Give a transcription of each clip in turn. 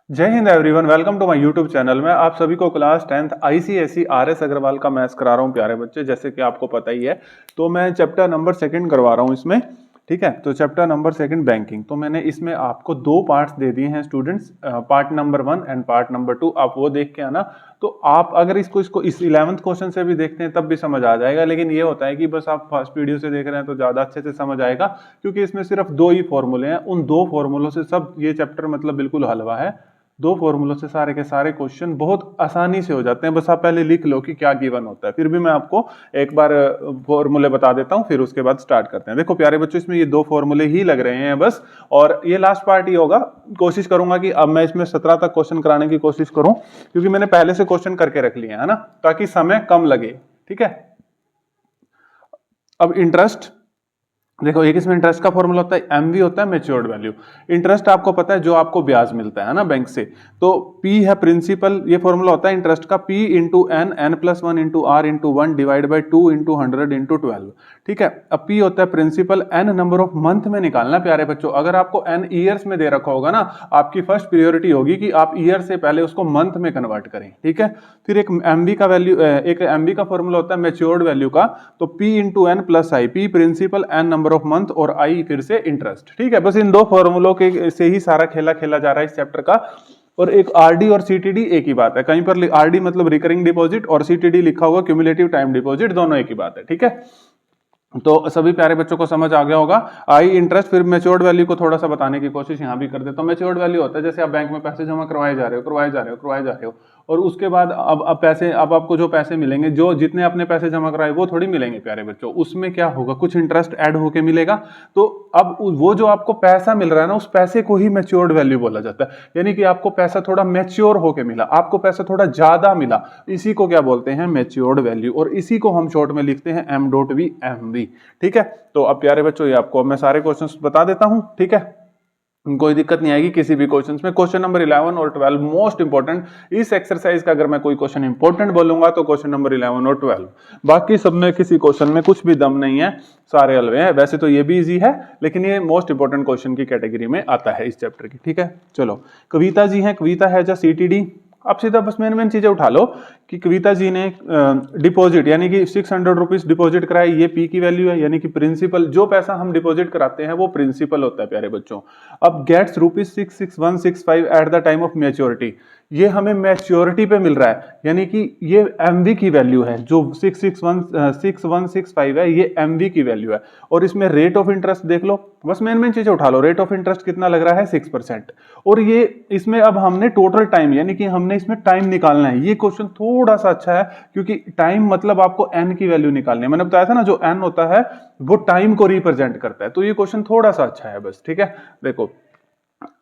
जय हिंद everyone, welcome to my YouTube channel में आप सभी को class 10th ICSE RS Agarwal का मैथ्स करा रहा हूं प्यारे बच्चे। जैसे कि आपको पता ही है, तो मैं चैप्टर नंबर 2 करवा रहा हूं इसमें। ठीक है, तो चैप्टर नंबर 2 बैंकिंग। तो मैंने इसमें आपको 2 पार्ट्स दे दिए हैं students, part number 1 and part number 2। आप वो देख के आना। तो आप अगर इसको इस 11th क्वेश्चन से भी देखते हैं तब भी समझ आ जाएगा, लेकिन ये होता है कि बस आप फर्स्ट वीडियो से देख रहे हैं तो ज्यादा अच्छे से समझ आएगा, क्योंकि इसमें सिर्फ 2 ही फॉर्मूले हैं। उन 2 फॉर्मूलों से सब ये चैप्टर मतलब बिल्कुल हलवा है। 2 फॉर्मूलों से सारे के सारे क्वेश्चन बहुत आसानी से हो जाते हैं। बस आप पहले लिख लो कि क्या गिवन होता है, फिर भी मैं आपको एक बार फॉर्मूले बता देता हूं, फिर उसके बाद स्टार्ट करते हैं। देखो प्यारे बच्चों, इसमें ये 2 फॉर्मूले ही लग रहे हैं बस, और ये लास्ट पार्ट ही होगा। कोशिश करूंगा कि अब मैं इसमें 17 तक क्वेश्चन कराने की कोशिश करूं, क्योंकि मैंने पहले से क्वेश्चन करके रख लिए है ना, ताकि समय कम लगे। ठीक है, अब इंटरेस्ट देखो, एक इसमें इंटरेस्ट का फॉर्मूला होता है एमवी, होता है मैच्योर्ड वैल्यू। इंटरेस्ट आपको पता है जो आपको ब्याज मिलता है ना बैंक से, तो पी है प्रिंसिपल। ये फॉर्मूला होता है इंटरेस्ट का, P into N, N plus 1 into R into 1 divide by 2 into 100 into 12। ठीक है, अब पी होता है principal, N number of month में निकालना प्यारे बच्चों। अगर आपको एन ईयर्स में दे रखा होगा ना, आपकी फर्स्ट प्रायोरिटी होगी कि आप ईयर से पहले उसको मंथ में कन्वर्ट करें। ठीक है, फिर एक एमवी का वैल्यू, एक एमवी का फॉर्मूला होता है मैच्योर्ड वैल्यू का, तो P into N plus I, P principal, N number of month और आई फिर से इंटरेस्ट। ठीक है, बस इन 2 फॉर्मूलों के से ही सारा खेला खेला जा रहा है इस चैप्टर का। और एक आरडी और सीटीडी एक ही बात है। कहीं पर आरडी मतलब रिकरिंग डिपॉजिट और सीटीडी लिखा होगा क्यूमुलेटिव टाइम डिपॉजिट, दोनों एक ही बात है। ठीक है, तो सभी प्यारे बच्चों को समझ आ गया होगा। आई इंटरेस्ट, फिर मैच्योर्ड वैल्यू को थोड़ा सा बताने की कोशिश यहां भी कर देता हूं। मैच्योर्ड वैल्यू होता है जैसे आप बैंक में पैसे जमा करवाए जा रहे हो, और उसके बाद अब आपको जो पैसे मिलेंगे, जो जितने अपने पैसे जमा कराए वो थोड़ी मिलेंगे प्यारे बच्चों, उसमें क्या होगा, कुछ इंटरेस्ट ऐड होके मिलेगा। तो अब वो जो आपको पैसा मिल रहा है ना, उस पैसे को ही मैच्योर्ड वैल्यू बोला जाता है। यानी कि आपको पैसा थोड़ा मैच्योर होके मिला, आपको पैसा थोड़ा ज्यादा मिला, इसी को क्या बोलते हैं, मैच्योर्ड वैल्यू। और इसी को हम शॉर्ट में लिखते हैं M dot V, M V. ठीक है, तो अब प्यारे बच्चों ये आपको मैं सारे क्वेश्चंस बता देता हूं। ठीक है, कोई दिक्कत नहीं आएगी किसी भी क्वेश्चंस में। क्वेश्चन नंबर 11 और 12 मोस्ट इंपोर्टेंट इस एक्सरसाइज का। अगर मैं कोई क्वेश्चन इंपोर्टेंट बोलूंगा तो क्वेश्चन नंबर 11 और 12, बाकी सब में किसी क्वेश्चन में कुछ भी दम नहीं है, सारे हलवे हैं। वैसे तो ये भी इजी है, लेकिन ये मोस्ट इंपोर्टेंट क्वेश्चन की कैटेगरी में आता है इस चैप्टर की। ठीक है, चलो कविता जी हैं, कविता है जा सीटीडी। अब सीधा बस मेन चीजें उठा लो कि कविता जी ने डिपॉजिट यानी कि 600 रुपीज डिपॉजिट कराए, ये पी की वैल्यू है, यानी कि प्रिंसिपल, जो पैसा हम डिपॉजिट कराते हैं वो प्रिंसिपल होता है प्यारे बच्चों। अब gets rupees 66165 at the time of maturity, ये हमें मैच्योरिटी पे मिल रहा है, यानी कि ये एमवी की वैल्यू है। जो 6165 है, ये एमवी की वैल्यू है। और इसमें रेट ऑफ इंटरेस्ट देख लो, बस मेन चीजें उठा लो। रेट ऑफ इंटरेस्ट कितना लग रहा है, 6%। और ये इसमें अब हमने टोटल टाइम, यानी कि हमने इसमें टाइम निकालना है। ये क्वेश्चन थोड़ा सा अच्छा है, क्योंकि टाइम मतलब आपको एन की वैल्यू निकालनी है। मैंने बताया था ना, जो एन होता है वो टाइम को रिप्रेजेंट करता है, तो ये क्वेश्चन थोड़ा सा अच्छा है बस। ठीक है, देखो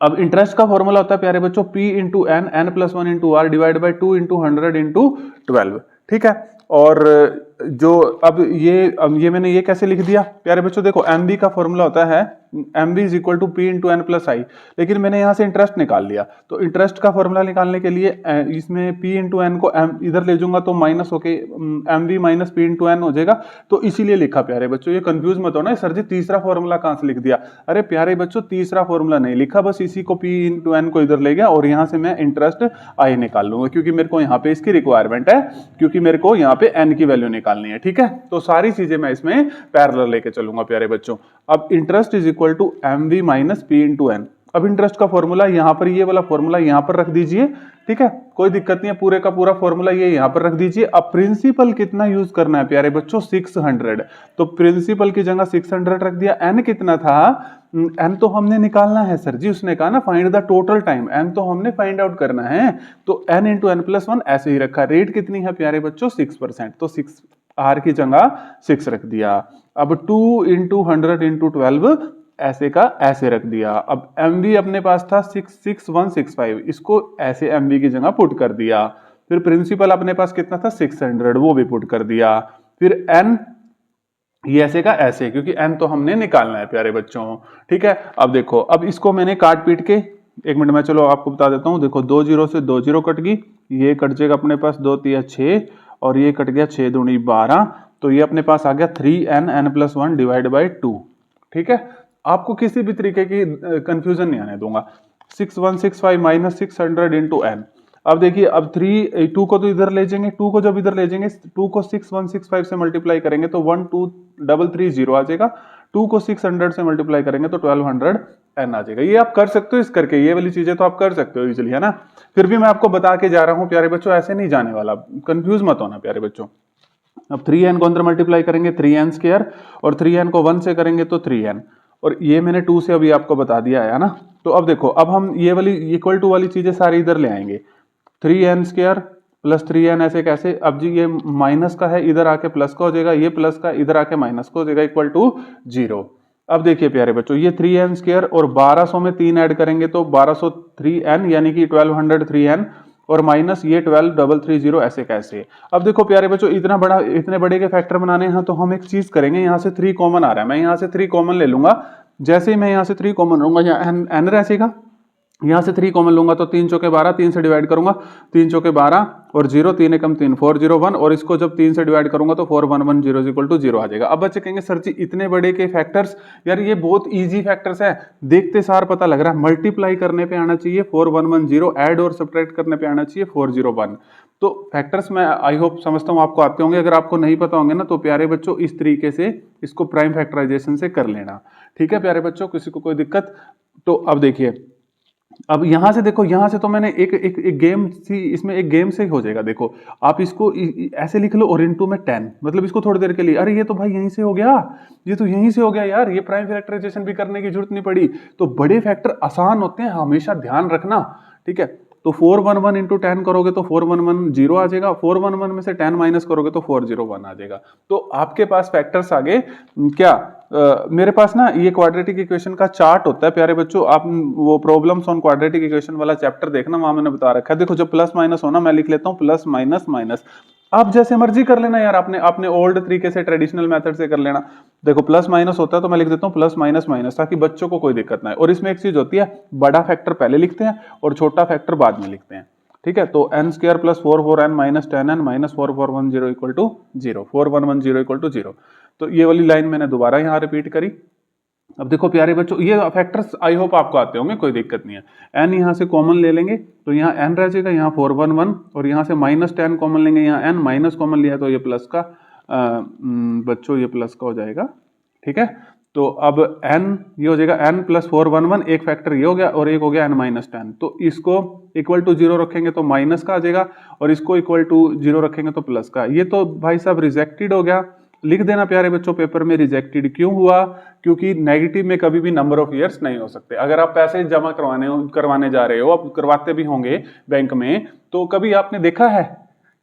अब इंटरेस्ट का फॉर्मूला होता है प्यारे बच्चों, P into N, N plus 1 into R divide by 2 into 100 into 12। ठीक है, और जो अब ये मैंने ये कैसे लिख दिया प्यारे बच्चों, देखो एमबी का फॉर्मूला होता है MV is equal to P into N plus I, लेकिन मैंने यहां से इंटरेस्ट निकाल लिया। तो इंटरेस्ट का फॉर्मूला निकालने के लिए इसमें पी इंटू एन को इधर ले जाऊंगा तो माइनस होके MB minus P into N हो जाएगा, तो इसीलिए लिखा प्यारे बच्चों। ये कंफ्यूज मत हो ना, सर जी तीसरा फॉर्मूला कहां से लिख दिया। अरे प्यारे बच्चों, तीसरा फॉर्मूला नहीं लिखा, बस इसी को पी इंटू एन को इधर ले गया और यहां से मैं इंटरेस्ट आई निकाल लूंगा, क्योंकि मेरे को यहाँ पे इसकी रिक्वायरमेंट है, क्योंकि मेरे को यहाँ पे एन की वैल्यू निकालनी है। ठीक है, तो सारी चीजें मैं इसमें पैरेलल लेके चलूंगा प्यारे बच्चों। अब interest is equal to M V minus P into N. अब इंटरेस्ट का फॉर्मूला यहां पर, ये वाला फॉर्मूला यहां पर रख दीजिए। ठीक है, कोई दिक्कत नहीं है, पूरे का पूरा फॉर्मूला ये यहां पर रख दीजिए। अब प्रिंसिपल कितना यूज करना है प्यारे बच्चों, 600, तो प्रिंसिपल की जगह 600 रख दिया। एन कितना था, एन तो हमने निकालना है सर जी, उसने कहा ना find the total time, N तो हमने फाइंड आउट करना है, तो एन इंटू एन प्लस 1 ऐसे ही रखा। रेट कितनी है प्यारे बच्चों, 6%, तो 6 आर की जगह 6 रख दिया। अब 2 इंटू 100 इंटू 12 ऐसे का ऐसे रख दिया। अब एमवी अपने पास था 66165, इसको ऐसे एमवी की जगह पुट कर दिया। फिर प्रिंसिपल अपने पास कितना था, 600, वो भी पुट कर दिया। फिर एन ये ऐसे का ऐसे, क्योंकि एन तो हमने निकालना है प्यारे बच्चों। ठीक है, अब देखो, अब इसको मैंने काट पीट के, एक मिनट में चलो आपको बता देता हूं। देखो 2 0 से 2 0 कट गई, ये कट जाएगा अपने पास 2 3 6, और ये कट गया 6 दूनी 12, तो ये अपने पास आ गया 3n n plus 1 divide by 2। ठीक है, आपको किसी भी तरीके की कंफ्यूजन नहीं आने दूंगा। 6165 माइनस 600 इंटू एन। अब देखिए, अब 2 को तो इधर ले जाएंगे, 2 को जब इधर ले जाएंगे, 2 को 6165 से मल्टीप्लाई करेंगे तो 12330 आ जाएगा। 2 को 600 से मल्टीप्लाई करेंगे तो 1200 एन आ जाएगा। ये आप कर सकते हो इस करके, ये वाली चीजें तो आप कर सकते हो इजीली, है ना। फिर भी मैं आपको बता के जा रहा हूं प्यारे बच्चों, ऐसे नहीं जाने वाला, कंफ्यूज मत होना प्यारे बच्चों। अब 3n को अंदर मल्टीप्लाई करेंगे 3n स्क्वायर, और 3n को 1 से करेंगे तो 3n, और ये मैंने 2 से अभी आपको बता दिया है ना। तो अब देखो, अब हम ये वाली इक्वल टू वाली चीजें सारी इधर ले आएंगे। 3n स्क्वायर प्लस 3n ऐसे कैसे, अब जी ये माइनस का है, इधर आके प्लस का हो जाएगा, ये प्लस का इधर आके माइनस का हो जाएगा, इक्वल टू 0। अब देखिए प्यारे बच्चों, ये 3n स्क्वायर और 1200 में 3 ऐड करेंगे तो 1203n, यानी कि 1203n, और माइनस ये 12330 ऐसे कैसे। अब देखो प्यारे बच्चों, इतने बड़े के फैक्टर बनाने हैं तो हम एक चीज करेंगे, यहाँ से 3 कॉमन आ रहा है, मैं यहाँ से 3 कॉमन ले लूंगा। जैसे ही मैं यहाँ से 3 कॉमन लूंगा, यहाँ n रहेगा, यहाँ से 3 कॉमन लूंगा तो 3 चौके 12, 3 से डिवाइड करूंगा, 3 चौके 12 और 0, 3 एकम 3, 401, और इसको जब 3 से डिवाइड करूंगा तो 4110 इक्वल टू 0 आ जाएगा। अब बच्चे कहेंगे सर जी इतने बड़े के फैक्टर्स, यार ये बहुत इजी फैक्टर्स है, देखते सार पता लग रहा है। मल्टीप्लाई करने पे आना चाहिए 4110, ऐड और सब्ट्रैक्ट करने पे आना चाहिए 401। तो फैक्टर्स मैं आई होप समझता हूँ आपको आते होंगे, अगर आपको नहीं पता होंगे ना तो प्यारे बच्चों इस तरीके से इसको प्राइम फैक्टराइजेशन से कर लेना, ठीक है प्यारे बच्चों, किसी को कोई दिक्कत। तो अब देखिए, अब यहां से देखो, यहां से तो मैंने एक गेम सी, इसमें एक गेम से ही हो जाएगा। देखो आप इसको ऐसे लिख लो और इनटू में 10, मतलब इसको थोड़ी देर के लिए, अरे ये तो भाई यहीं से हो गया, ये तो यहीं से हो गया यार, ये प्राइम फैक्टराइजेशन भी करने की जरूरत नहीं पड़ी। तो बड़े फैक्टर आसान होते हैं, हमेशा ध्यान रखना, ठीक है। तो 411 इंटू 10 करोगे तो 4110 आ जाएगा, 411 में से 10 माइनस करोगे तो 401 आ जाएगा। तो आपके पास फैक्टर्स आगे क्या, मेरे पास ना ये क्वाड्रेटिक इक्वेशन का चार्ट होता है प्यारे बच्चों, आप वो प्रॉब्लम्स ऑन क्वाड्रेटिक इक्वेशन वाला चैप्टर देखना, वहां मैंने बता रखा है। देखो जब प्लस माइनस होना, मैं लिख लेता हूँ प्लस माइनस माइनस, आप जैसे मर्जी कर लेना यार, आपने ओल्ड तरीके से ट्रेडिशनल मेथड से कर लेना। देखो प्लस माइनस होता है तो मैं लिख देता हूँ प्लस माइनस माइनस, ताकि बच्चों को कोई दिक्कत ना है। और इसमें एक चीज होती है, बड़ा फैक्टर पहले लिखते हैं और छोटा फैक्टर बाद में लिखते हैं, ठीक है। तो n square plus 44n minus 10n minus 4410 equal to 0, 4110 equal to 0। तो ये वाली लाइन मैंने दोबारा यहाँ रिपीट करी। अब देखो प्यारे बच्चों, ये फैक्टर्स आई होप आपको आते होंगे, कोई दिक्कत नहीं है। n यहाँ से कॉमन ले लेंगे तो यहाँ n रह जाएगा, यहाँ 411, और यहाँ से माइनस 10 कॉमन लेंगे, यहाँ n माइनस कॉमन लिया तो ये प्लस का, बच्चों ये प्लस का हो जाएगा, ठीक है। तो अब n ये हो जाएगा n प्लस 411, एक फैक्टर ये हो गया और एक हो गया n माइनस 10। तो इसको इक्वल टू 0 रखेंगे तो माइनस का आ जाएगा, और इसको इक्वल टू 0 रखेंगे तो प्लस का। ये तो भाई साहब रिजेक्टेड हो गया, लिख देना प्यारे बच्चों पेपर में, रिजेक्टेड क्यों हुआ, क्योंकि नेगेटिव में कभी भी नंबर ऑफ ईयर्स नहीं हो सकते। अगर आप पैसे जमा करवाने जा रहे हो, आप करवाते भी होंगे बैंक में, तो कभी आपने देखा है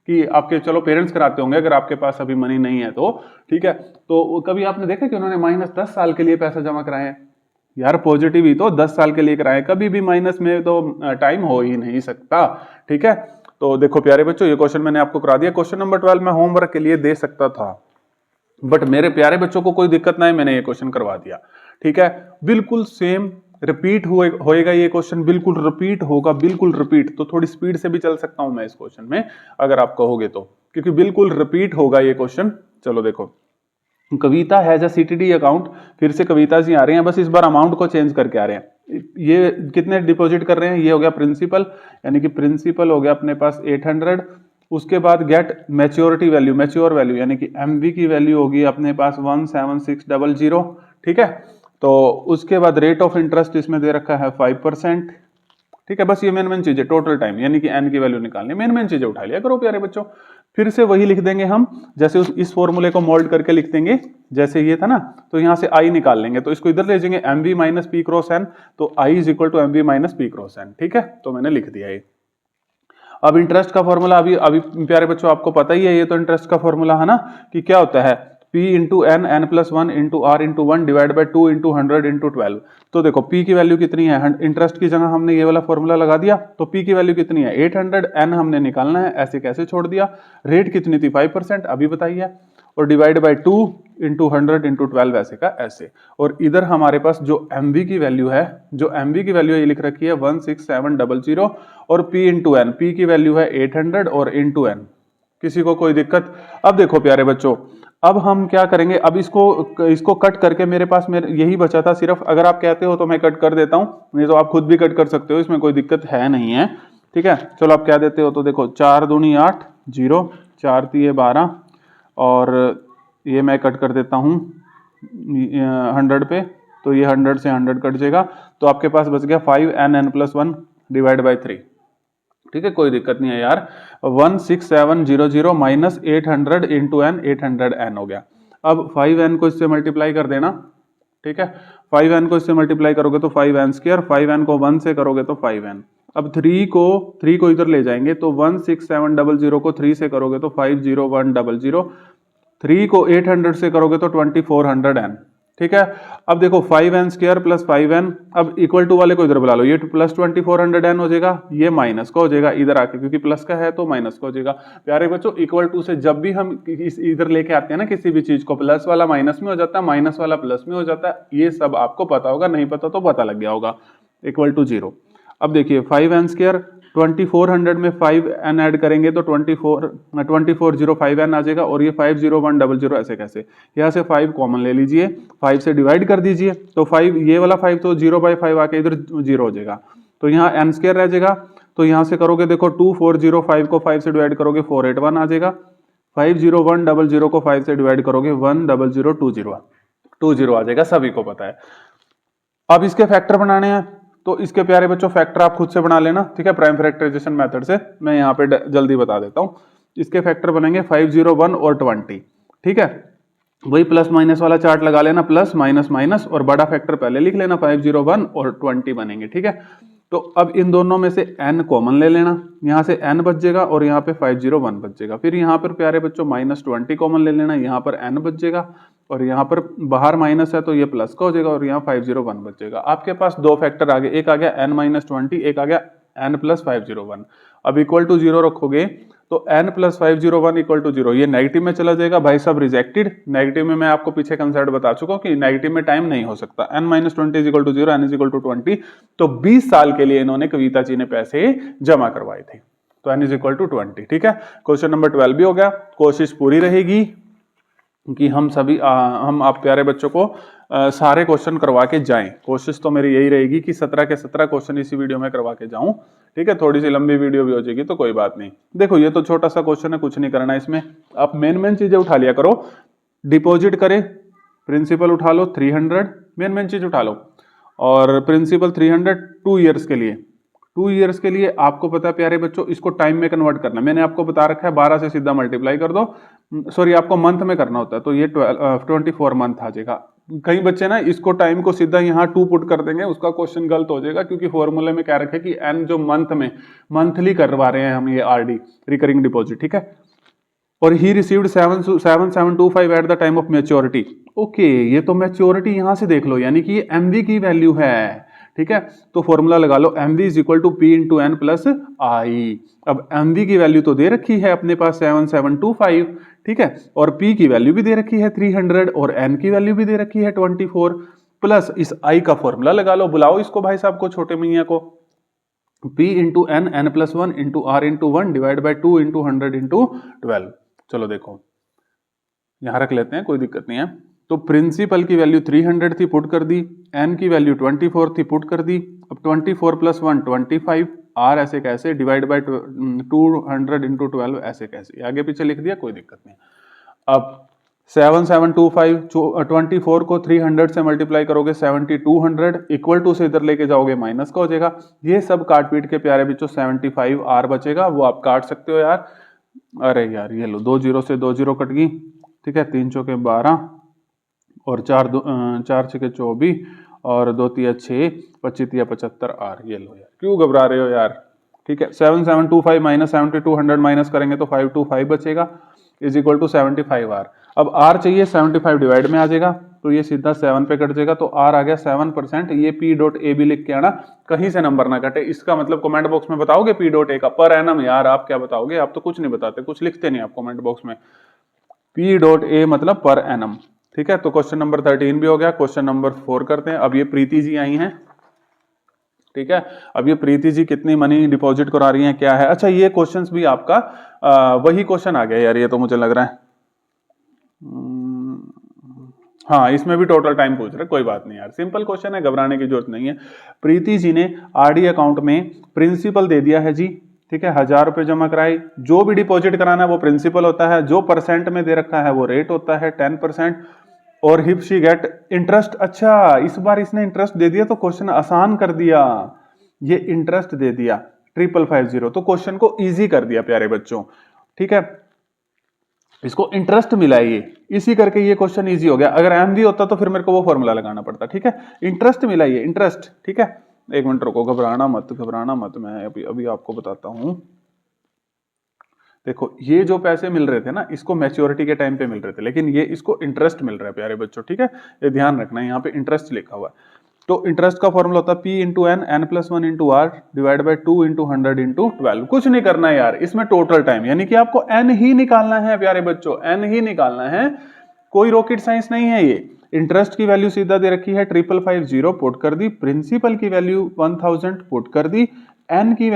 कि आपके, चलो पेरेंट्स कराते होंगे अगर आपके पास अभी मनी नहीं है तो, ठीक है, तो कभी आपने देखा कि उन्होंने माइनस 10 साल के लिए पैसा जमा कराए हैं? यार पॉजिटिव ही तो 10 साल के लिए कराए, कभी भी माइनस में तो टाइम हो ही नहीं सकता, ठीक है। तो देखो प्यारे बच्चों, ये क्वेश्चन मैंने आपको करा दिया। क्वेश्चन नंबर 12 मैं होमवर्क के लिए दे सकता था, बट मेरे प्यारे बच्चों को कोई दिक्कत ना है, मैंने ये क्वेश्चन करवा दिया, ठीक है। बिल्कुल सेम रिपीट होएगा ये क्वेश्चन, बिल्कुल रिपीट होगा, बिल्कुल रिपीट। तो थोड़ी स्पीड से भी चल सकता हूं मैं इस क्वेश्चन में अगर आप कहोगे तो, क्योंकि बिल्कुल रिपीट होगा ये क्वेश्चन। चलो देखो, कविता हैज अ सीटीडी अकाउंट, फिर से कविता जी आ रही हैं, बस इस बार अमाउंट को चेंज करके आ रहे हैं। ये कितने डिपॉजिट कर रहे हैं, ये हो गया प्रिंसिपल, यानी कि प्रिंसिपल हो गया अपने पास 800। उसके बाद get maturity value, matured value यानी कि एमवी की वैल्यू होगी अपने पास 17600, ठीक है। तो उसके बाद रेट ऑफ इंटरेस्ट इसमें दे रखा है 5%, ठीक है। बस ये मेन चीजें, टोटल टाइम यानी कि एन की वैल्यू निकालनी, मेन चीजें उठा लिया करो प्यारे बच्चों। फिर से वही लिख देंगे हम, जैसे इस फॉर्मूले को मोल्ड करके लिख देंगे, जैसे ये था ना, तो यहाँ से आई निकाल लेंगे, तो इसको इधर ले जाएंगे MV minus P cross N, तो I is equal to MV minus P cross N, ठीक है। तो मैंने लिख दिया ये। अब इंटरेस्ट का फॉर्मूला अभी प्यारे बच्चों आपको पता ही है, ये तो इंटरेस्ट का फॉर्मूला है ना, कि क्या होता है P into N, N plus 1 into R into 1 divide by 2 into 100 into 12। तो देखो P की वैल्यू कितनी है, इंटरेस्ट की जगह हमने ये वाला फॉर्मूला लगा दिया, तो P की वैल्यू कितनी है 800, एन हमने निकालना है, ऐसे कैसे छोड़ दिया। रेट कितनी थी 5%, अभी बताइए, और डिवाइड बाई 2 इंटू 100 इंटू 12 ऐसे का ऐसे। और इधर हमारे पास जो MV की वैल्यू है, जो MV की वैल्यू ये लिख रखी है 16700, और P इंटू एन, P की वैल्यू है 800 और इंटू एन किसी को कोई दिक्कत? अब देखो प्यारे बच्चों, अब हम क्या करेंगे, अब इसको कट करके मेरे पास यही बचा था सिर्फ। अगर आप कहते हो तो मैं कट कर देता हूं, नहीं तो आप खुद भी कट कर सकते हो, इसमें कोई दिक्कत है नहीं है। ठीक है, चलो आप क्या देते हो, तो देखो 4 दूनी 8, 0, 4 तिये 12, और ये मैं कट कर देता हूँ 100 पे, तो ये 100 से 100 कट जाएगा, तो आपके पास बच गया 5n+1 डिवाइड बाई 3। ठीक है, कोई दिक्कत नहीं है यार। 16700 माइनस 800 इंटू n, 800n हो गया। अब 5n को इससे मल्टीप्लाई कर देना। ठीक है, 5n को इससे मल्टीप्लाई करोगे तो 5n², 5n को 1 से करोगे तो 5n। अब 3 को इधर ले जाएंगे तो 16700 को 3 से करोगे तो 50100, 3 को 800 से करोगे तो 2400n। ठीक है, अब देखो 5n² प्लस 5n, अब इक्वल टू वाले को इधर बुला लो, ये प्लस 2400n हो जाएगा, ये माइनस का हो जाएगा इधर आके, क्योंकि प्लस का है तो माइनस का हो जाएगा। प्यारे बच्चों, इक्वल टू से जब भी हम इधर लेके आते हैं ना किसी भी चीज को, प्लस वाला माइनस में हो जाता है, माइनस वाला प्लस में हो जाता है, ये सब आपको पता होगा, नहीं पता तो पता लग गया होगा। Equal to 0। अब देखिए 5n², 2400 में 5n ऐड करेंगे तो 2405n आ जाएगा, और ये 50100 ऐसे कैसे, यहाँ से 5 कॉमन ले लीजिए, 5 से डिवाइड कर दीजिए, तो 5, ये वाला 5 तो 0/5 आके इधर 0 हो जाएगा, तो यहाँ n² रह जाएगा। तो यहाँ से करोगे देखो 2405 को 5 से डिवाइड करोगे 481 आ जाएगा, 50100 को 5 से डिवाइड करोगे 10020 आ जाएगा, सभी को पता है। अब इसके फैक्टर बनाने हैं, तो इसके प्यारे बच्चों फैक्टर आप खुद से बना लेना। ठीक है, प्राइम फैक्टराइजेशन मेथड से मैं यहाँ पे जल्दी बता देता हूँ। इसके फैक्टर बनेंगे 501 और 20। ठीक है, वही प्लस माइनस वाला चार्ट लगा लेना, प्लस माइनस माइनस, और बड़ा फैक्टर पहले लिख लेना, 501 और 20 बनेंगे। ठीक है, तो अब इन दोनों में से n कॉमन ले लेना, यहाँ से n बच जाएगा और यहाँ पे 501 बच जाएगा। फिर यहाँ पर प्यारे बच्चों -20 कॉमन ले लेना, यहाँ पर n बच जाएगा, और यहाँ पर बाहर माइनस है तो ये प्लस का हो जाएगा, और यहाँ 501 बच जाएगा। आपके पास दो फैक्टर आ गए, एक आ गया n-20, एक आ गया n+501। अब इक्वल टू 0 रखोगे तो n+501 इक्वल टू 0, ये नेगेटिव में चला जाएगा भाई साहब, रिजेक्टेड। नेगेटिव में मैं आपको पीछे कंसेप्ट बता चुका हूं कि नेगेटिव में टाइम नहीं हो सकता। n-20 equal to 0, n equal to 20। तो 20 साल के लिए इन्होंने कविता जी ने पैसे जमा करवाए थे, तो n इक्वल टू 20। ठीक है, क्वेश्चन नंबर 12 भी हो गया। कोशिश पूरी रहेगी कि हम सभी हम आप प्यारे बच्चों को सारे क्वेश्चन करवा के जाएं। कोशिश तो मेरी यही रहेगी कि 17 के 17 क्वेश्चन इसी वीडियो में करवा के जाऊं। ठीक है, थोड़ी सी लंबी वीडियो भी हो जाएगी तो कोई बात नहीं। देखो ये तो छोटा सा क्वेश्चन है, कुछ नहीं करना इसमें, आप मेन चीजें उठा लिया करो। डिपॉजिट करे, प्रिंसिपल उठा लो 300, मेन चीज उठा लो, और प्रिंसिपल 300 2 ईयर्स के लिए। 2 ईयर्स के लिए आपको पता है प्यारे बच्चों, इसको टाइम में कन्वर्ट करना। मैंने आपको बता रखा है 12 से सीधा मल्टीप्लाई कर दो, सॉरी आपको मंथ में करना होता है, तो ये 24 मंथ आ जाएगा। कई बच्चे ना इसको टाइम को सीधा यहाँ 2 पुट कर देंगे, उसका क्वेश्चन गलत हो जाएगा, क्योंकि फॉर्मूले में क्या रखे कि n जो मंथ में मंथली करवा रहे हैं हम ये RD रिकरिंग डिपॉजिट। ठीक है, और he received 7725 eight the time of maturity. Okay, ये तो मैच्योरिटी यहां से देख लो, यानी कि ये MV की वैल्यू है। ठीक है, तो फॉर्मूला लगा लो, MV is equal to P into N plus I। अब MV की वैल्यू तो दे रखी है अपने पास 7725, ठीक है, और P की वैल्यू भी दे रखी है 300, और N की वैल्यू भी दे रखी है 24, प्लस इस I का फॉर्मूला लगा लो। बुलाओ इसको भाई साहब को, छोटे मियाँ को, P into N, N+1 into R into 1 divide by 2 into 100 into 12। चलो देखो यहां रख लेते हैं, कोई दिक्कत नहीं है। तो प्रिंसिपल की वैल्यू 300 थी, पुट कर दी, n की वैल्यू 24 थी, पुट कर दी। अब 24 प्लस 1 25, r ऐसे कैसे, डिवाइड बाई 200 इंटू 12 ऐसे कैसे, आगे पीछे लिख दिया, कोई दिक्कत नहीं। अब 7725, 24 को 300 से मल्टीप्लाई करोगे 7200, इक्वल टू से इधर लेके जाओगे माइनस का हो जाएगा। ये सब काट पीट के प्यारे बच्चों 75 r बचेगा, वो आप काट सकते हो यार। अरे यार ये लो, 2 0 से 2 0 कट गई। ठीक है, 3 चौके 12 और 4 छके 24 और 2 तिया 6, 25 तिया 75 r। ये लो यार, क्यों घबरा रहे हो यार। ठीक है, 7725 माइनस 7200 माइनस करेंगे तो 525 बचेगा, इज इक्वल टू 75 r। अब r चाहिए, 75 डिवाइड में आ जाएगा, तो ये सीधा 7 पे कट जाएगा, तो r आ गया 7%। ये P.A भी लिख के आना, कहीं से नंबर ना कटे। इसका मतलब कमेंट बॉक्स में बताओगे P.A का पर एनम। यार आप क्या बताओगे, आप तो कुछ नहीं बताते, कुछ लिखते नहीं आप कमेंट बॉक्स में। P.A मतलब पर एनम। ठीक है, तो क्वेश्चन नंबर 13 भी हो गया। क्वेश्चन नंबर 4 करते हैं। अब ये प्रीति जी आई हैं, ठीक है। अब ये प्रीति जी कितनी मनी डिपॉजिट करा रही हैं, क्या है। अच्छा ये क्वेश्चंस भी आपका वही क्वेश्चन आ गया यार, ये तो मुझे लग रहा है। हाँ इसमें भी टोटल टाइम पूछ रहे, कोई बात नहीं यार, सिंपल क्वेश्चन है, घबराने की जरूरत नहीं है। प्रीति जी ने आरडी अकाउंट में प्रिंसिपल दे दिया है जी, ठीक है, 1000 रुपए जमा कराई। जो भी डिपॉजिट कराना है वो प्रिंसिपल होता है, जो परसेंट में दे रखा है वो रेट होता है 10%। और हिप शी गेट इंटरेस्ट। अच्छा इस बार इसने इंटरेस्ट दे दिया तो क्वेश्चन आसान कर दिया, ये इंटरेस्ट दे दिया 5550, तो क्वेश्चन को इजी कर दिया प्यारे बच्चों, ठीक है। इसको इंटरेस्ट मिला है, ये इसी करके ये क्वेश्चन इजी हो गया। अगर एम भी होता तो फिर मेरे को वो फॉर्मूला लगाना पड़ता, ठीक है। इंटरेस्ट मिला, ये इंटरेस्ट, ठीक है। एक मिनट रुको, घबराना मत, घबराना मत, मैं अभी आपको बताता हूं। देखो ये जो पैसे मिल रहे थे ना, इसको मैच्योरिटी के टाइम पे मिल रहे थे, लेकिन ये इसको इंटरेस्ट मिल रहा है प्यारे बच्चों, ठीक है। ये ध्यान रखना है, यहाँ पे इंटरेस्ट लिखा हुआ है। तो इंटरेस्ट का फॉर्मूला होता है P into N, N plus 1 into R divide by 2 into 100 into 12। कुछ नहीं करना है यार, इसमें टोटल टाइम यानी कि आपको एन ही निकालना है प्यारे बच्चों, एन ही निकालना है, कोई रॉकेट साइंस नहीं है ये। इंटरेस्ट की वैल्यू सीधा दे रखी है 5550 पुट कर दी, प्रिंसिपल की वैल्यू 1000 पुट कर दी, एन की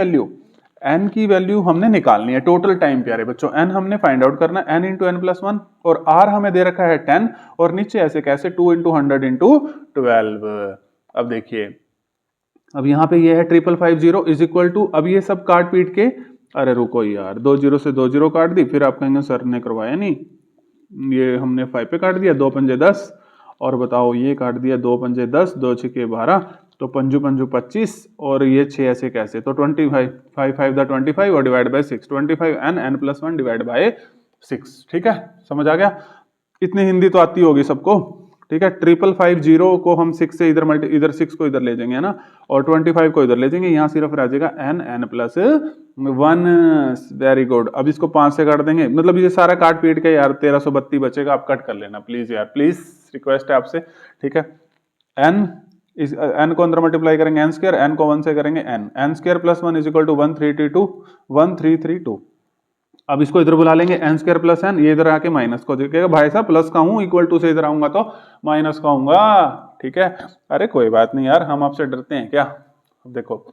वैल्यू हमने निकालनी है, टोटल टाइम प्यारे बच्चों एन हमने फाइंड आउट करना है, एन इंटू एन प्लस 1, और आर हमें दे रखा है 10, और नीचे ऐसे कैसे 2 इंटू 100 इंटू 12। अब देखिए, अब यहाँ पे ये है 5550 इज इक्वल टू, अब ये सब काट पीट के, अरे रुको यार, 2 जीरो से 2 जीरो काट दी, फिर आप कहेंगे सर ने करवाया नहीं, ये हमने 5 पे काट दिया, 2 पंजे 10, और बताओ ये काट दिया 2 पंजे 10, 2 छके 12, तो पंजू पंजू 25, और ये 6 ऐसे कैसे, तो 25, 5 5 द 25 और divide by 6, 25 N, N plus 1 divide by 6, ठीक है, समझ आ गया। इतनी हिंदी तो आती होगी सबको, ठीक है। 5550 को हम 6 से इधर 6 को इधर ले जाएंगे, है ना, और 25 को इधर ले जाएंगे, यहाँ सिर्फ रह जाएगा N, N plus 1, very good. अब इसको 5 से काट देंगे, मतलब ये सारा काट पीट के यार 1332 बचेगा, आप कट कर लेना प्लीज यार, प्लीज रिक्वेस्ट है आपसे, ठीक है। एन को अंदर मल्टीप्लाई करेंगे एन स्क्वायर, एन को 1 से करेंगे N square plus 1 is equal to 1332। अब इसको इधर बुला लेंगे एन स्क्वायर प्लस एन, ये इधर आके माइनस को देखेगा, भाई साहब प्लस का हूं, इक्वल टू से इधर आऊंगा तो माइनस का आऊंगा, ठीक है। अरे कोई बात नहीं यार, हम आपसे डरते हैं क्या। अब देखो,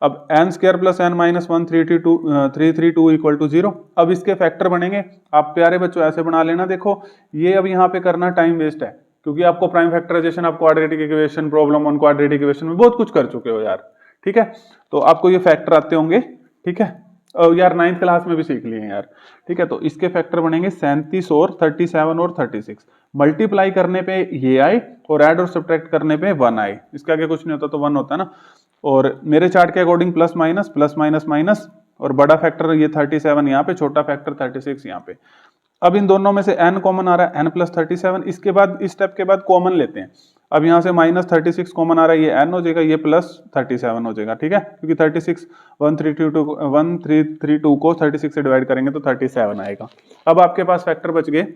अब N square plus N minus 1332 equal to 0। अब इसके फैक्टर बनेंगे, आप प्यारे बच्चों ऐसे बना लेना। देखो ये अब यहाँ पे करना टाइम वेस्ट है, क्योंकि आपको प्राइम फैक्टराइजेशन, आप quadratic equation, problem on quadratic equation में बहुत कुछ कर चुके हो यार, ठीक है। तो आपको ये फैक्टर आते होंगे, ठीक है, यार 9th क्लास में भी सीख लिए हैं यार, ठीक है। तो इसके फैक्टर बनेंगे 37 और 37 और 36, मल्टीप्लाई करने पे ये आई, और ऐड और सब्ट्रैक्ट करने पे 1 आई, इसका आगे कुछ नहीं होता तो 1 होता है ना। और मेरे चार्ट के अकॉर्डिंग प्लस माइनस माइनस, और बड़ा फैक्टर ये 37 यहाँ पे, छोटा फैक्टर 36 यहाँ पे। अब इन दोनों में से n कॉमन आ रहा है, n प्लस 37, इसके बाद इस स्टेप के बाद कॉमन लेते हैं। अब यहाँ से माइनस 36 कॉमन आ रहा है, ये n हो जाएगा, ये प्लस 37 हो जाएगा, ठीक है, क्योंकि 36 1332 को 36 से डिवाइड करेंगे तो 37 आएगा। अब आपके पास फैक्टर बच गए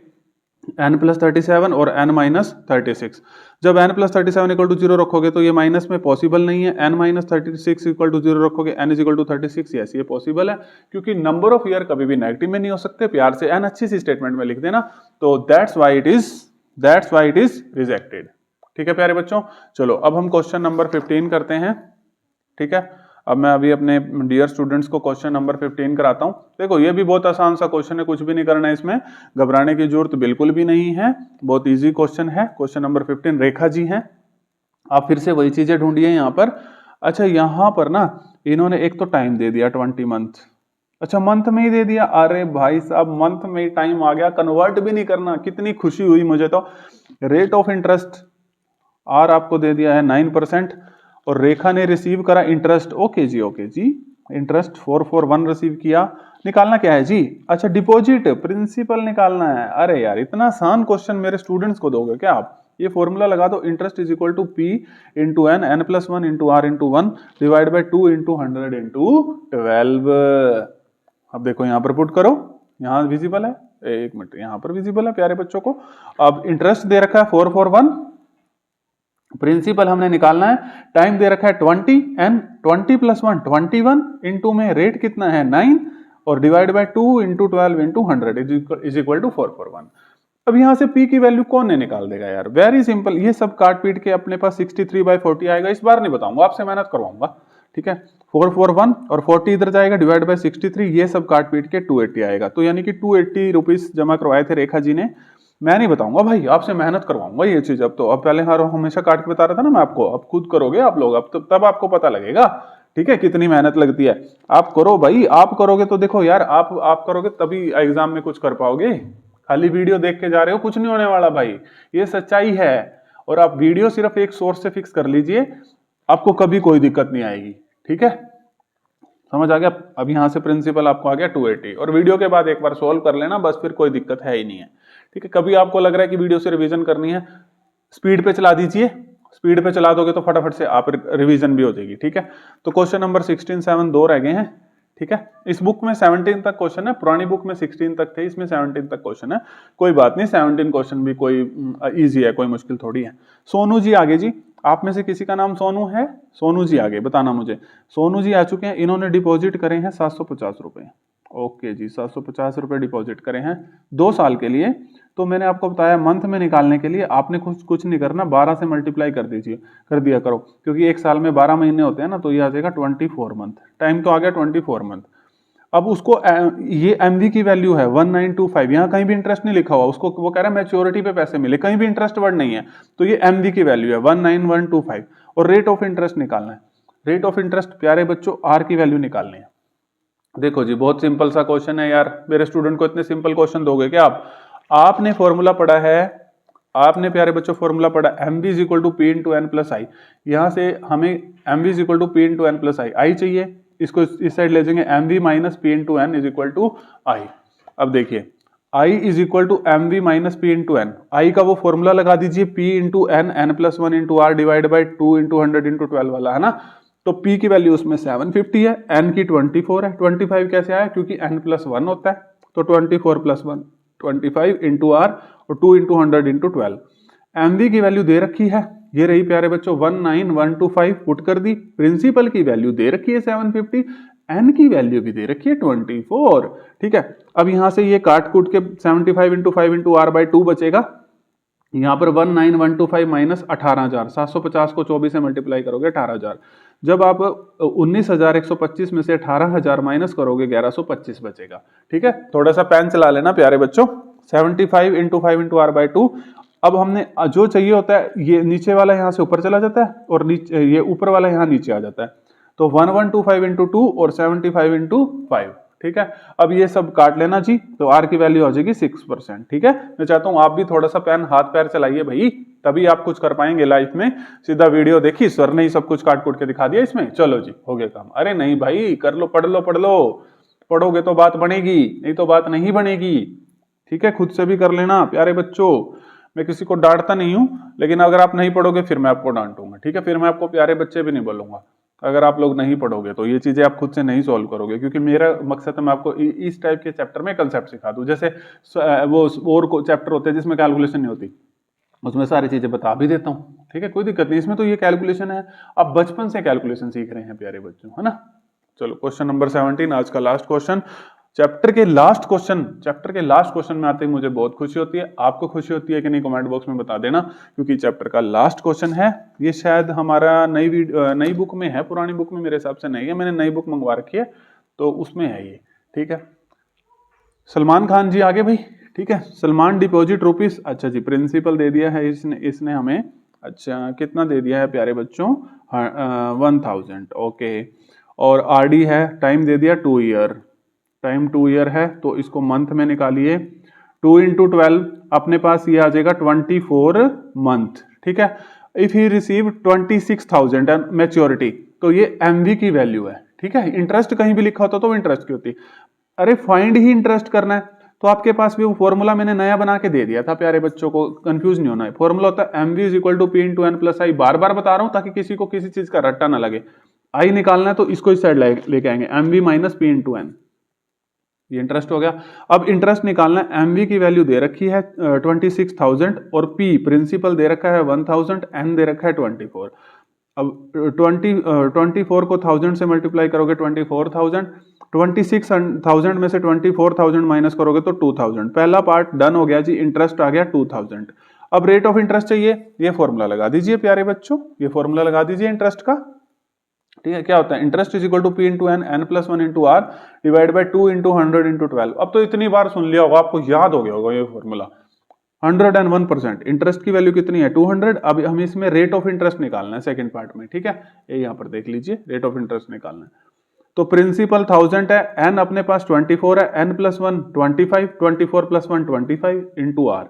n प्लस 37 और n माइनस 36। जब n प्लस 37 इक्वल टू 0 रखोगे तो ये माइनस में पॉसिबल नहीं है, n माइनस 36 इक्वल टू 0 रखोगे, n is equal to 36, yes ये पॉसिबल है, क्योंकि नंबर ऑफ ईयर कभी भी नेगेटिव में नहीं हो सकते। प्यार से n अच्छी सी स्टेटमेंट में लिख देना, तो that's why it is rejected, ठीक है प्यारे बच्चों। चलो अब हम क्वेश्चन नंबर 15 करते हैं, ठीक है। अब मैं अभी अपने डियर स्टूडेंट्स को क्वेश्चन नंबर 15 कराता हूं। देखो ये भी बहुत आसान सा क्वेश्चन है, कुछ भी नहीं करना है इसमें, घबराने की जरूरत बिल्कुल भी नहीं है, बहुत इजी क्वेश्चन है। क्वेश्चन नंबर 15, रेखा जी हैं, आप फिर से वही चीजें ढूंढिए यहाँ पर। अच्छा यहाँ पर ना इन्होंने एक तो टाइम दे दिया 20 मंथ, अच्छा मंथ में ही दे दिया, अरे भाई साहब मंथ में ही टाइम आ गया, कन्वर्ट भी नहीं करना, कितनी खुशी हुई मुझे तो। रेट ऑफ इंटरेस्ट आर आपको दे दिया है 9%, और रेखा ने रिसीव करा इंटरेस्ट, ओके जी इंटरेस्ट 441 रिसीव किया। निकालना क्या है जी, अच्छा डिपॉजिट प्रिंसिपल निकालना है। अरे यार इतना आसान क्वेश्चन मेरे स्टूडेंट्स को दोगे क्या आप। ये फॉर्मूला लगा दो, interest is equal to P into N, N plus 1 into R into 1 divide by 2 into 100 into 12। अब देखो यहाँ पर पुट करो, यहाँ विजिबल है, एक मिनट यहाँ पर विजिबल है प्यारे बच्चों को। अब इंटरेस्ट दे रखा है 441, प्रिंसिपल हमने निकालना है, टाइम दे रखा है 20, एन 20 प्लस 1 21, इंटू में रेट कितना है 9, और divide by 2 into 12 into 100 is equal to 441। अब यहां से P की वैल्यू कौन है निकाल देगा यार, वेरी सिंपल, ये सब काट पीट के अपने पास 63/40 आएगा। इस बार नहीं बताऊंगा, आपसे मेहनत करवाऊंगा, ठीक है। 441 और 40 इधर जाएगा, डिवाइड बाय 63, ये सब काट पीट के 280 आएगा। तो यानी कि 280 रुपीज जमा करवाए थे रेखा जी ने। मैं नहीं बताऊंगा भाई, आपसे मेहनत करवाऊंगा ये चीज। अब तो, अब पहले हमेशा काट के बता रहा था ना मैं आपको, अब खुद करोगे आप लोग, अब तब आपको पता लगेगा, ठीक है, कितनी मेहनत लगती है। आप करो भाई, आप करोगे तो देखो यार, आप करोगे तभी एग्जाम में कुछ कर पाओगे। खाली वीडियो देख के जा रहे हो, कुछ नहीं होने वाला भाई, ये सच्चाई है। और आप वीडियो सिर्फ एक सोर्स से फिक्स कर लीजिए, आपको कभी कोई दिक्कत नहीं आएगी, ठीक है, समझ आ गया। अब यहां से प्रिंसिपल आपको आ गया 280, और वीडियो के बाद एक बार सोल्व कर लेना बस, फिर कोई दिक्कत है ही नहीं है, ठीक है। कभी आपको लग रहा है कि वीडियो से रिवीजन करनी है, स्पीड पे चला दीजिए, स्पीड पे चला दोगे तो फटाफट से आप रिवीजन भी हो जाएगी, ठीक है। तो क्वेश्चन नंबर 16 7 2 रह गए हैं, ठीक है। इस बुक में 17 तक क्वेश्चन है, पुरानी बुक में 16 तक थे, इसमें 17 तक क्वेश्चन है। कोई बात नहीं, 17 क्वेश्चन भी कोई इजी है, कोई मुश्किल थोड़ी है। सोनू जी आगे जी, आप में से किसी का नाम सोनू है? सोनू जी आगे बताना मुझे। सोनू जी आ चुके हैं, इन्होंने डिपॉजिट करे हैं 750 रुपए। ओके जी, 750 रुपए डिपॉजिट करे हैं 2 साल के लिए। तो मैंने आपको बताया मंथ में निकालने के लिए आपने कुछ नहीं करना, 12 से मल्टीप्लाई कर दिया करो, क्योंकि एक साल में 12 महीने होते हैं ना, तो ये आ जाएगा 24 मंथ। टाइम तो आ गया 24 मंथ। अब उसको ये एमवी की वैल्यू है 1925, यहाँ कहीं भी इंटरेस्ट नहीं लिखा हुआ, उसको वो कह रहा है मैच्योरिटी पे पैसे मिले, कहीं भी इंटरेस्ट वर्ड नहीं है, तो ये एमवी की वैल्यू है 19125। और रेट ऑफ इंटरेस्ट निकालना है। रेट ऑफ इंटरेस्ट प्यारे बच्चों आर की वैल्यू निकालनी है। देखो जी, बहुत सिंपल सा क्वेश्चन है यार, मेरे स्टूडेंट को इतने सिंपल क्वेश्चन दोगे क्या आप? आपने फॉर्मूला पढ़ा है, आपने प्यारे बच्चों फॉर्मूला पढ़ा M V is equal to P into N plus I. यहां से हमें M V is equal to P into N plus I चाहिए, इसको इस साइड ले जाएंगे, M V minus P into N is equal to I. अब देखिए I is equal to M V minus P into N, I का वो formula लगा दीजिए, P into N, N plus 1 into R divide by 2 into 100 into 12 वाला, है ना। तो p की वैल्यू उसमें 750 है, n की 24 है। 25 कैसे आया? क्योंकि n प्लस 1 होता है, तो 24 प्लस 1 25 इंटू आर और 2 इंटू 100 इंटू 12। mv की वैल्यू दे रखी है, ये रही प्यारे बच्चों 19125, पुट कर दी। प्रिंसिपल की वैल्यू दे रखी है 750, n की वैल्यू भी दे रखी है 24, ठीक है। अब यहां से ये काट कूट के 75 इंटू 5 इंटू आर बाई 2 बचेगा। यहां पर 19125 माइनस 18,000, 750 को 24 से मल्टीप्लाई करोगे 18,000। जब आप 19,125 में से 18,000 माइनस करोगे 1125 बचेगा, ठीक है। थोड़ा सा पेन चला लेना प्यारे बच्चों। 75 इंटू 5 इंटू आर बाई 2। अब हमने जो चाहिए होता है, ये नीचे वाला यहाँ से ऊपर चला जाता है और नीचे ये ऊपर वाला यहाँ नीचे आ जाता है। तो 1125 इंटू 2 और 75 इंटू 5, ठीक है। अब ये सब काट लेना जी, तो आर की वैल्यू आ जाएगी 6%, ठीक है। मैं चाहता हूं आप भी थोड़ा सा पेन हाथ पैर चलाइए भाई, तभी आप कुछ कर पाएंगे लाइफ में। सीधा वीडियो देखी, सर ने ही सब कुछ काट कूट के दिखा दिया इसमें, चलो जी हो गया काम। अरे नहीं भाई, कर लो, पढ़ लो, पढ़ोगे तो बात बनेगी, नहीं तो बात नहीं बनेगी, ठीक है। खुद से भी कर लेना प्यारे बच्चों, मैं किसी को डांटता नहीं हूं, लेकिन अगर आप नहीं पढ़ोगे फिर मैं आपको डांटूंगा, ठीक है। फिर मैं आपको प्यारे बच्चे भी नहीं बोलूंगा अगर आप लोग नहीं पढ़ोगे तो। ये चीजें आप खुद से नहीं सॉल्व करोगे, क्योंकि मेरा मकसद है मैं आपको इस टाइप के चैप्टर में कंसेप्ट सिखा दूं। जैसे वो और चैप्टर होते हैं जिसमें कैलकुलेशन नहीं होती, उसमें सारी चीजें बता भी देता हूँ, ठीक है, कोई दिक्कत नहीं। इसमें तो ये कैलकुलेशन है, आप बचपन से कैलकुलेशन सीख रहे हैं प्यारे बच्चों, है ना। चलो क्वेश्चन नंबर 17, आज का लास्ट क्वेश्चन, चैप्टर के लास्ट क्वेश्चन में आते ही मुझे बहुत खुशी होती है। आपको खुशी होती है कि नहीं, कमेंट बॉक्स में बता देना, क्योंकि चैप्टर का लास्ट क्वेश्चन है। ये शायद हमारा नई बुक में है, पुरानी बुक में मेरे हिसाब से नहीं है, मैंने नई बुक मंगवा रखी है तो उसमें है ये, ठीक है। सलमान खान जी आगे भाई, ठीक है। सलमान डिपॉजिट रुपीस, अच्छा जी, प्रिंसिपल दे दिया है इसने हमें, अच्छा कितना दे दिया है प्यारे बच्चों, 1000, ओके। और आरडी है, टाइम दे दिया 2 ईयर, टाइम 2 ईयर है, तो इसको मंथ में निकालिए। 2 इंटू 12 अपने पास ये आ जाएगा 24 मंथ, ठीक है। If he receive 26,000 and maturity, तो ये एमवी की वैल्यू है, ठीक है। इंटरेस्ट कहीं भी लिखा होता तो इंटरेस्ट की होती, अरे फाइंड ही इंटरेस्ट करना है, तो आपके पास भी वो फॉर्मूला मैंने नया बना के दे दिया था प्यारे बच्चों को, कंफ्यूज नहीं होना है। फॉर्मूला होता है MV is equal to P into N plus I, बार बार बता रहा हूं ताकि किसी को किसी चीज का रट्टा ना लगे। आई निकालना है तो इसको इस साइड लेके आएंगे, MV minus P into N, ये इंटरेस्ट हो गया। अब इंटरेस्ट निकालना है, एमवी की वैल्यू दे रखी है 26,000 और पी प्रिंसिपल दे रखा है 1000, एन दे रखा है 24। अब 24 को 1000 से मल्टीप्लाई करोगे 24,000, 26,000 में से 24,000 माइनस करोगे तो 2000। पहला पार्ट डन हो गया जी, इंटरेस्ट आ गया 2000। अब रेट ऑफ इंटरेस्ट चाहिए, ये फॉर्मूला लगा दीजिए प्यारे बच्चों, ये फॉर्मूला लगा दीजिए इंटरेस्ट का, ठीक है, क्या होता है interest is equal to P into N, N plus one into R divide by 2 into 100 into 12। अब तो इतनी बार सुन लिया होगा, आपको याद हो गया होगा ये फॉर्मूला। 101%, इंटरेस्ट की वैल्यू कितनी है 200। अब हमें इसमें रेट ऑफ इंटरेस्ट निकालना है सेकंड पार्ट में, ठीक है, ये यहाँ पर देख लीजिए, रेट ऑफ इंटरेस्ट निकालना है। तो प्रिंसिपल 1000 है, एन अपने पास 24 है, एन प्लस 1 25, 24 प्लस 1 25 इंटू आर,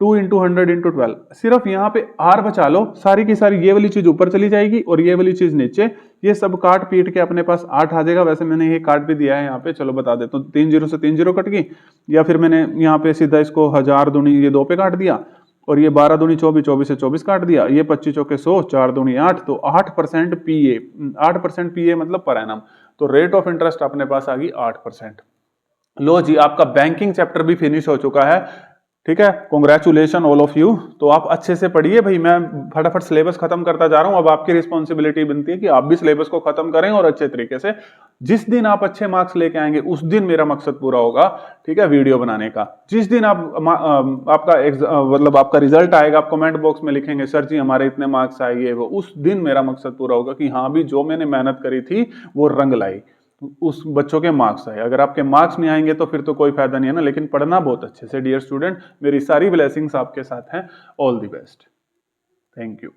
2 इंटू 100 इंटू 12। सिर्फ यहाँ पे आर बचा लो, सारी की सारी ये वाली चीज ऊपर चली जाएगी और ये वाली चीज नीचे, ये सब काट पीट के अपने पास 8 आ जाएगा। वैसे मैंने ये काट भी दिया है यहाँ पे, चलो बता देता हूँ, 3 0 से 3 0 कट गई, या फिर मैंने यहाँ पे सीधा इसको 1000 दूनी ये 2 पे काट दिया, और ये 12 दूनी 24, 24 से 24 काट दिया, ये 25 चौके 100, 4 दूनी 8, तो 8% पीए, 8% पीए मतलब पर एनम। तो रेट ऑफ इंटरेस्ट अपने पास आ गई 8%। लो जी, आपका बैंकिंग चैप्टर भी फिनिश हो चुका है, ठीक है, कॉन्ग्रेचुलेशन ऑल ऑफ यू। तो आप अच्छे से पढ़िए भाई, मैं फटाफट सिलेबस खत्म करता जा रहा हूं। अब आपकी रिस्पॉन्सिबिलिटी बनती है कि आप भी सिलेबस को खत्म करें और अच्छे तरीके से। जिस दिन आप अच्छे मार्क्स लेके आएंगे उस दिन मेरा मकसद पूरा होगा, ठीक है, वीडियो बनाने का। जिस दिन आपका रिजल्ट आएगा, आप कमेंट बॉक्स में लिखेंगे सर जी हमारे इतने मार्क्स आए ये वो, उस दिन मेरा मकसद पूरा होगा कि हाँ भी जो मैंने मेहनत करी थी वो रंग लाई, उस बच्चों के मार्क्स आए। अगर आपके मार्क्स नहीं आएंगे तो फिर तो कोई फायदा नहीं है ना। लेकिन पढ़ना बहुत अच्छे से डियर स्टूडेंट, मेरी सारी ब्लेसिंग्स आपके साथ हैं। All the best, thank you.